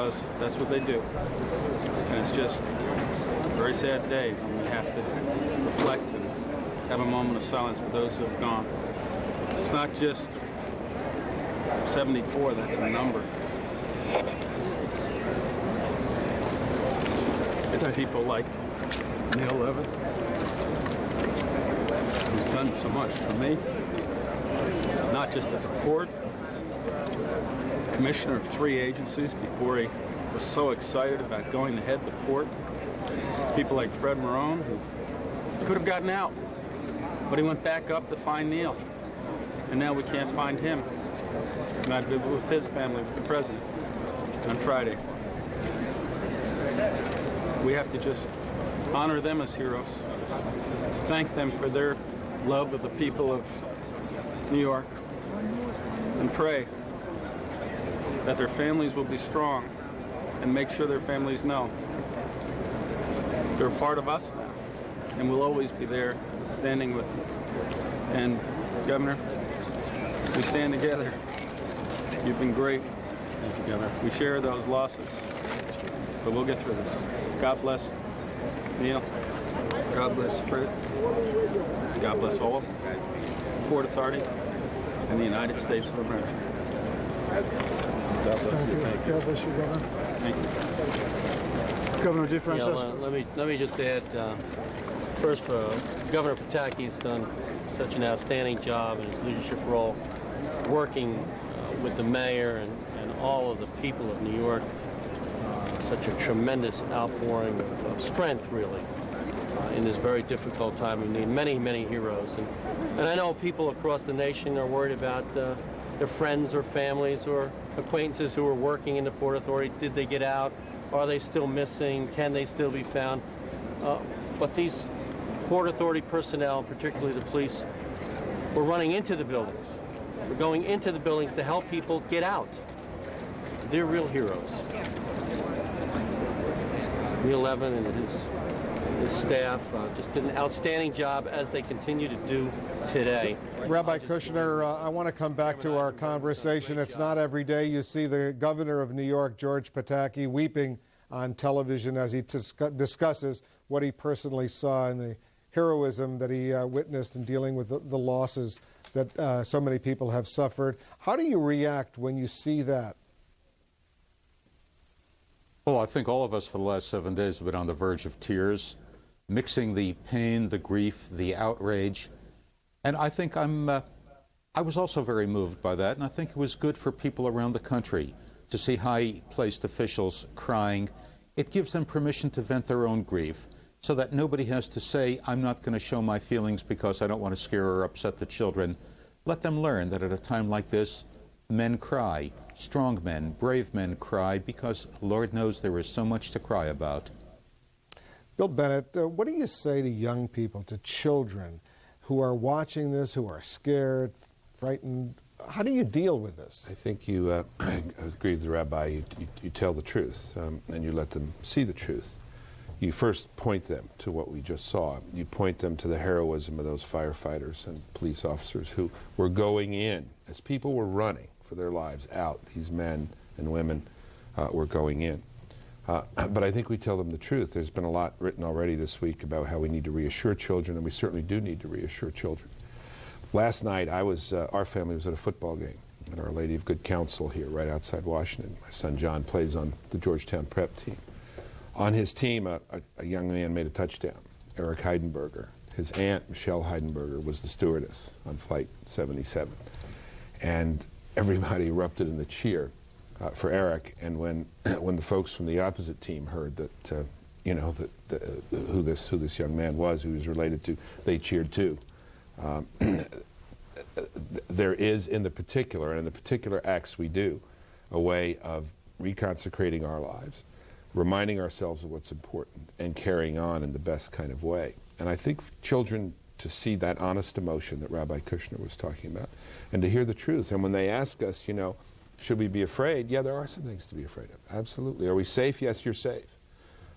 because that's what they do. And it's just a very sad day when we have to reflect and have a moment of silence for those who have gone. It's not just 74, that's a number. It's people like Neil Levin, who's done so much for me, not just at the port, commissioner of 3 agencies before he was so excited about going to head the port. People like Fred Marone, who could have gotten out, but he went back up to find Neil. And now we can't find him. And I've been with his family, with the president, on Friday. We have to just honor them as heroes. Thank them for their love of the people of New York. And pray that their families will be strong and make sure their families know they're a part of us now. And we'll always be there standing with them. And Governor, we stand together. You've been great. Thank you, Governor. We share those losses, but we'll get through this. God bless Neil. God bless Fred. God bless all of them. Port Authority and the United States of America. God bless you. Thank you. God bless you, Governor. Thank you. Governor DeFrancesco. Let me just add, first, Governor Pataki's done such an outstanding job in his leadership role, working with the mayor and all of the people of New York. Such a tremendous outpouring of strength, really, in this very difficult time. We need many, many heroes. And I know people across the nation are worried about their friends or families or acquaintances who are working in the Port Authority. Did they get out? Are they still missing? Can they still be found? But these Port Authority personnel, particularly the police, were running into the buildings. We're going into the buildings to help people get out. They're real heroes. Neil Levin and his staff just did an outstanding job, as they continue to do today. Rabbi Kushner, I want to come back to our conversation. It's not every day you see the governor of New York, George Pataki, weeping on television as he discusses what he personally saw and the heroism that he witnessed in dealing with the losses that so many people have suffered. How do you react when you see that? Well, I think all of us for the last 7 days have been on the verge of tears, mixing the pain, the grief, the outrage. And I think I was also very moved by that, and I think it was good for people around the country to see high-placed officials crying. It gives them permission to vent their own grief so that nobody has to say, I'm not going to show my feelings because I don't want to scare or upset the children. Let them learn that at a time like this, men cry. Strong men, brave men cry because Lord knows there is so much to cry about. Bill Bennett, what do you say to young people, to children who are watching this, who are scared, frightened? How do you deal with this? I think you, I agree with the rabbi, you tell the truth and you let them see the truth. You first point them to what we just saw. You point them to the heroism of those firefighters and police officers who were going in as people were running for their lives out. These men and women were going in. But I think we tell them the truth. There's been a lot written already this week about how we need to reassure children, and we certainly do need to reassure children. Last night, our family was at a football game at Our Lady of Good Counsel here, right outside Washington. My son John plays on the Georgetown prep team. On his team, a young man made a touchdown, Eric Heidenberger. His aunt, Michelle Heidenberger, was the stewardess on Flight 77. And everybody erupted in a cheer for Eric. And when the folks from the opposite team heard that, who this young man was, who he was related to, they cheered too. There is, in the particular acts we do, a way of reconsecrating our lives, reminding ourselves of what's important, and carrying on in the best kind of way. And I think children to see that honest emotion that Rabbi Kushner was talking about, and to hear the truth. And when they ask us, should we be afraid? Yeah, there are some things to be afraid of. Absolutely. Are we safe? Yes, you're safe.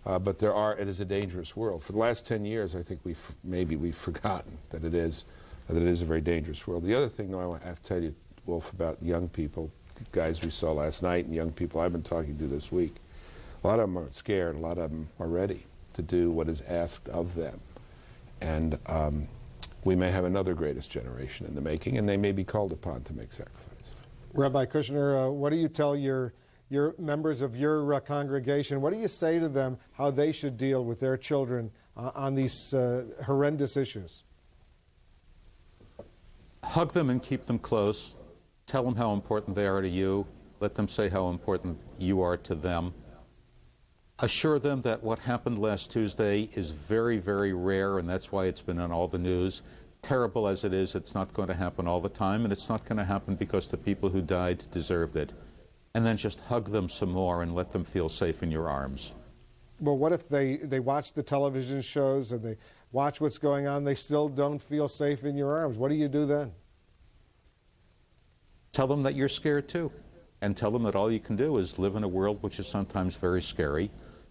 But it is a dangerous world. For the last 10 years, I think we've forgotten that it is a very dangerous world. The other thing, though, I have to tell you, Wolf, about young people, guys we saw last night and young people I've been talking to this week, a lot of them are scared, a lot of them are ready to do what is asked of them. And we may have another greatest generation in the making, and they may be called upon to make sacrifice. Rabbi Kushner, what do you tell your members of your congregation? What do you say to them how they should deal with their children on these horrendous issues? Hug them and keep them close. Tell them how important they are to you. Let them say how important you are to them. Assure them that what happened last Tuesday is very, very rare, and that's why it's been on all the news. Terrible as it is, it's not going to happen all the time, and it's not going to happen because the people who died deserved it. And then just hug them some more and let them feel safe in your arms. Well, what if they watch the television shows and they watch what's going on, they still don't feel safe in your arms? What do you do then? Tell them that you're scared too, and tell them that all you can do is live in a world which is sometimes very scary,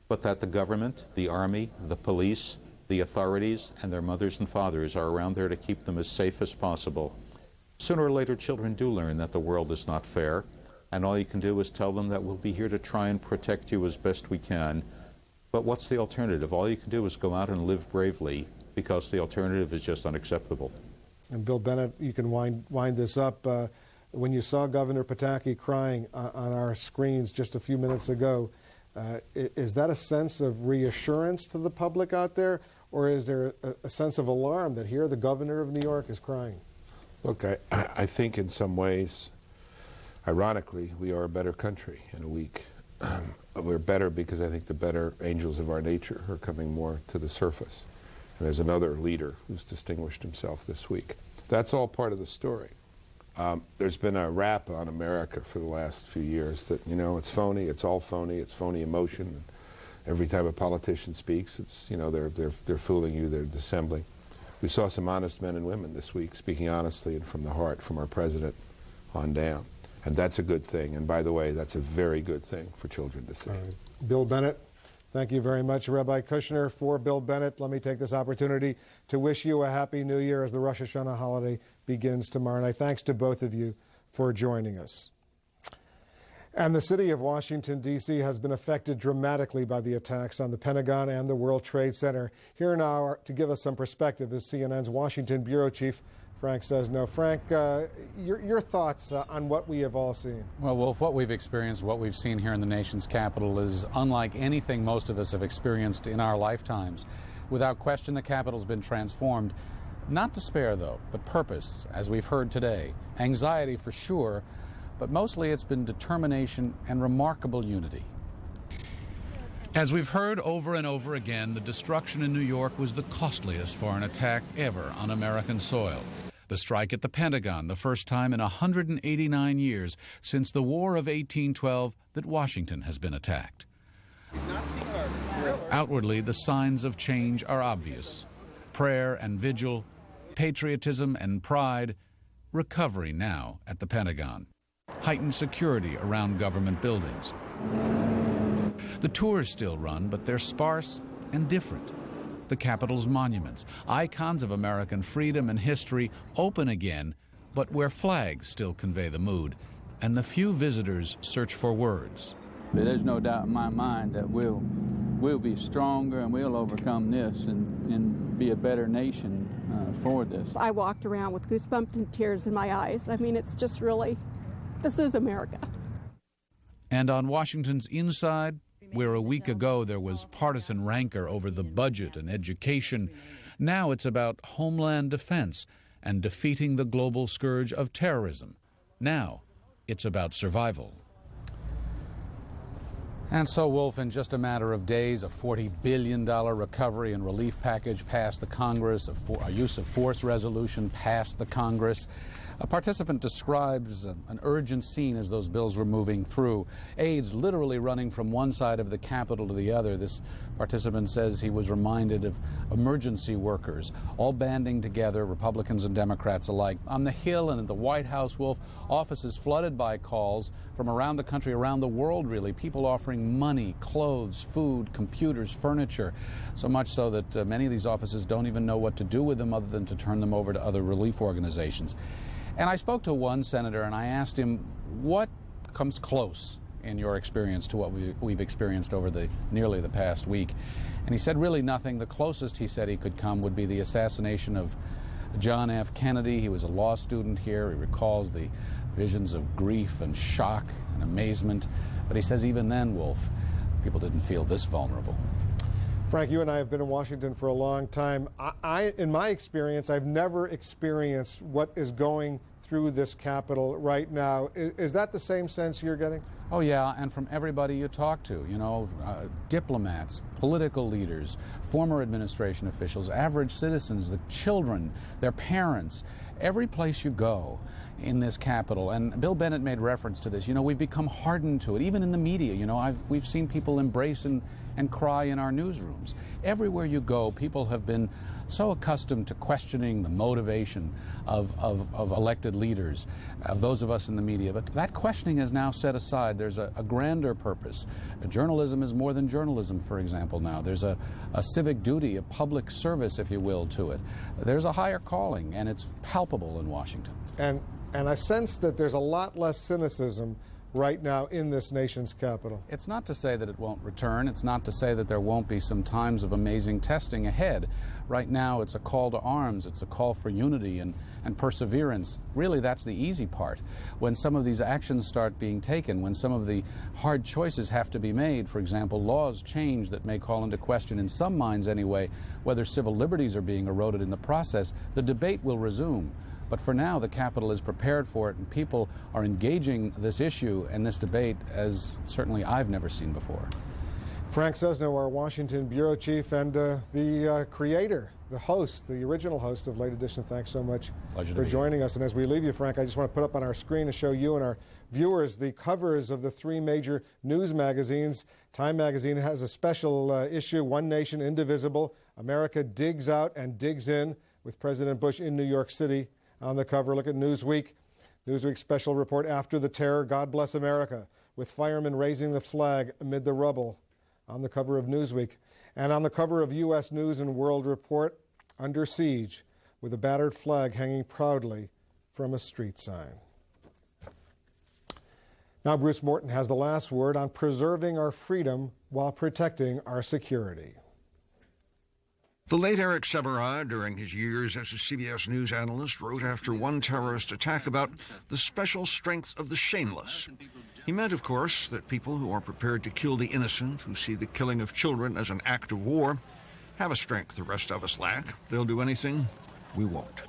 but that the government, the army, the police, the authorities, and their mothers and fathers are around there to keep them as safe as possible. Sooner or later, children do learn that the world is not fair, and all you can do is tell them that we'll be here to try and protect you as best we can. But what's the alternative? All you can do is go out and live bravely, because the alternative is just unacceptable. And Bill Bennett, you can wind this up. When you saw Governor Pataki crying on our screens just a few minutes ago, is that a sense of reassurance to the public out there, or is there a sense of alarm that here the governor of New York is crying? Look, I think in some ways, ironically, we are a better country in a week. We're better because I think the better angels of our nature are coming more to the surface. And there's another leader who's distinguished himself this week. That's all part of the story. There's been a rap on America for the last few years that, you know, it's phony, it's all phony, it's phony emotion. Every time a politician speaks, it's, you know, they're fooling you, they're dissembling. We saw some honest men and women this week speaking honestly and from the heart, from our president on down. And that's a good thing. And by the way, that's a very good thing for children to see. Bill Bennett, thank you very much. Rabbi Kushner, for Bill Bennett, let me take this opportunity to wish you a Happy New Year as the Rosh Hashanah holiday begins tomorrow night. Thanks to both of you for joining us. And the city of Washington, D.C. has been affected dramatically by the attacks on the Pentagon and the World Trade Center. Here now to give us some perspective is CNN's Washington bureau chief, Frank Sesno. Frank, your thoughts on what we have all seen? Well, Wolf, what we've experienced, what we've seen here in the nation's capital is unlike anything most of us have experienced in our lifetimes. Without question, the Capitol's been transformed. Not despair, though, but purpose, as we've heard today. Anxiety, for sure, but mostly it's been determination and remarkable unity. As we've heard over and over again, the destruction in New York was the costliest foreign attack ever on American soil. The strike at the Pentagon, the first time in 189 years since the War of 1812 that Washington has been attacked. Outwardly, the signs of change are obvious. Prayer and vigil, patriotism and pride, recovery now at the Pentagon. Heightened security around government buildings. The tours still run, but they're sparse and different. The Capitol's monuments, icons of American freedom and history, open again, but where flags still convey the mood, and the few visitors search for words. There's no doubt in my mind that we'll be stronger and we'll overcome this and be a better nation for this. I walked around with goosebumps and tears in my eyes. I mean, it's just really, this is America. And on Washington's inside, where a week ago there was partisan rancor over the budget and education, now it's about homeland defense and defeating the global scourge of terrorism. Now it's about survival. And so, Wolf, in just a matter of days, a $40 billion recovery and relief package passed the Congress, a use of force resolution passed the Congress. A participant describes an urgent scene as those bills were moving through. Aides literally running from one side of the Capitol to the other. This participant says he was reminded of emergency workers, all banding together, Republicans and Democrats alike. On the Hill and at the White House, Wolf, offices flooded by calls from around the country, around the world really, people offering money, clothes, food, computers, furniture, so much so that many of these offices don't even know what to do with them other than to turn them over to other relief organizations. And I spoke to one senator and I asked him, what comes close in your experience to what we've experienced over nearly the past week? And he said really nothing. The closest he said he could come would be the assassination of John F. Kennedy. He was a law student here. He recalls the visions of grief and shock and amazement. But he says even then, Wolf, people didn't feel this vulnerable. Frank, you and I have been in Washington for a long time. In my experience, I've never experienced what is going through this Capitol right now. Is that the same sense you're getting? Oh, yeah, and from everybody you talk to, you know, diplomats, political leaders, former administration officials, average citizens, the children, their parents, every place you go in this Capitol, and Bill Bennett made reference to this, you know, we've become hardened to it, even in the media, you know, we've seen people embrace and cry in our newsrooms. Everywhere you go, people have been so accustomed to questioning the motivation of elected leaders, of those of us in the media. But that questioning is now set aside. There's a grander purpose. Journalism is more than journalism, for example, now. There's a civic duty, a public service, if you will, to it. There's a higher calling, and it's palpable in Washington. And I sense that there's a lot less cynicism right now in this nation's capital. It's not to say that it won't return. It's not to say that there won't be some times of amazing testing ahead. Right now, it's a call to arms. It's a call for unity and perseverance. Really, that's the easy part. When some of these actions start being taken, when some of the hard choices have to be made, for example, laws change that may call into question, in some minds anyway, whether civil liberties are being eroded in the process, the debate will resume. But for now, the Capitol is prepared for it, and people are engaging this issue and this debate as certainly I've never seen before. Frank Sesno, our Washington bureau chief, and the creator, the host, the original host of Late Edition. Thanks so much for joining us. And as we leave you, Frank, I just want to put up on our screen to show you and our viewers the covers of the three major news magazines. Time magazine has a special issue, One Nation Indivisible. America digs out and digs in, with President Bush in New York City on the cover. Look at Newsweek. Newsweek's special report, After the Terror, God Bless America, with firemen raising the flag amid the rubble, on the cover of Newsweek. And on the cover of U.S. News and World Report, Under Siege, with a battered flag hanging proudly from a street sign. Now Bruce Morton has the last word on preserving our freedom while protecting our security. The late Eric Sevareid, during his years as a CBS News analyst, wrote after one terrorist attack about the special strength of the shameless. He meant, of course, that people who are prepared to kill the innocent, who see the killing of children as an act of war, have a strength the rest of us lack. They'll do anything, we won't.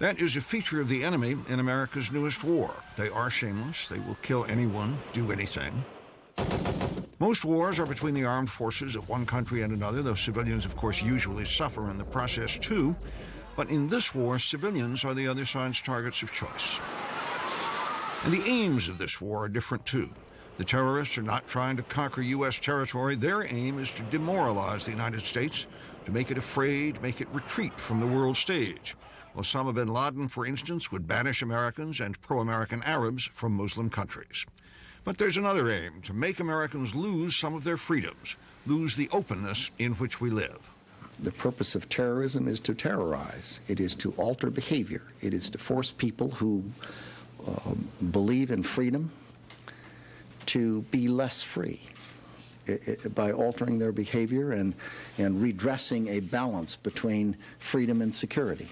That is a feature of the enemy in America's newest war. They are shameless. They will kill anyone, do anything. Most wars are between the armed forces of one country and another, though civilians, of course, usually suffer in the process too. But in this war, civilians are the other side's targets of choice. And the aims of this war are different too. The terrorists are not trying to conquer U.S. territory. Their aim is to demoralize the United States, to make it afraid, make it retreat from the world stage. Osama bin Laden, for instance, would banish Americans and pro-American Arabs from Muslim countries. But there's another aim, to make Americans lose some of their freedoms, lose the openness in which we live. The purpose of terrorism is to terrorize. It is to alter behavior. It is to force people who believe in freedom to be less free by altering their behavior and redressing a balance between freedom and security.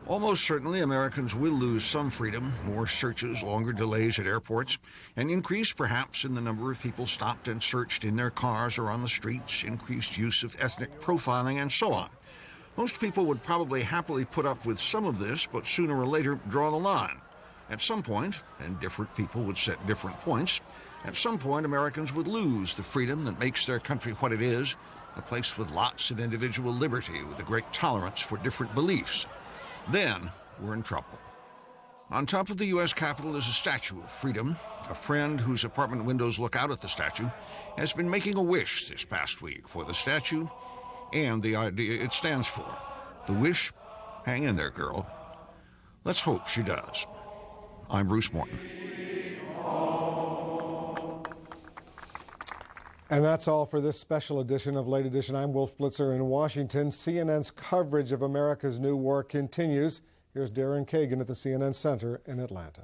Almost certainly, Americans will lose some freedom, more searches, longer delays at airports, an increase perhaps in the number of people stopped and searched in their cars or on the streets, increased use of ethnic profiling, and so on. Most people would probably happily put up with some of this, but sooner or later draw the line. At some point, and different people would set different points, at some point Americans would lose the freedom that makes their country what it is, a place with lots of individual liberty, with a great tolerance for different beliefs. Then we're in trouble. On top of the U.S. Capitol is a statue of freedom. A friend whose apartment windows look out at the statue has been making a wish this past week for the statue and the idea it stands for. The wish? Hang in there, girl. Let's hope she does. I'm Bruce Morton. And that's all for this special edition of Late Edition. I'm Wolf Blitzer in Washington. CNN's coverage of America's new war continues. Here's Darren Kagan at the CNN Center in Atlanta.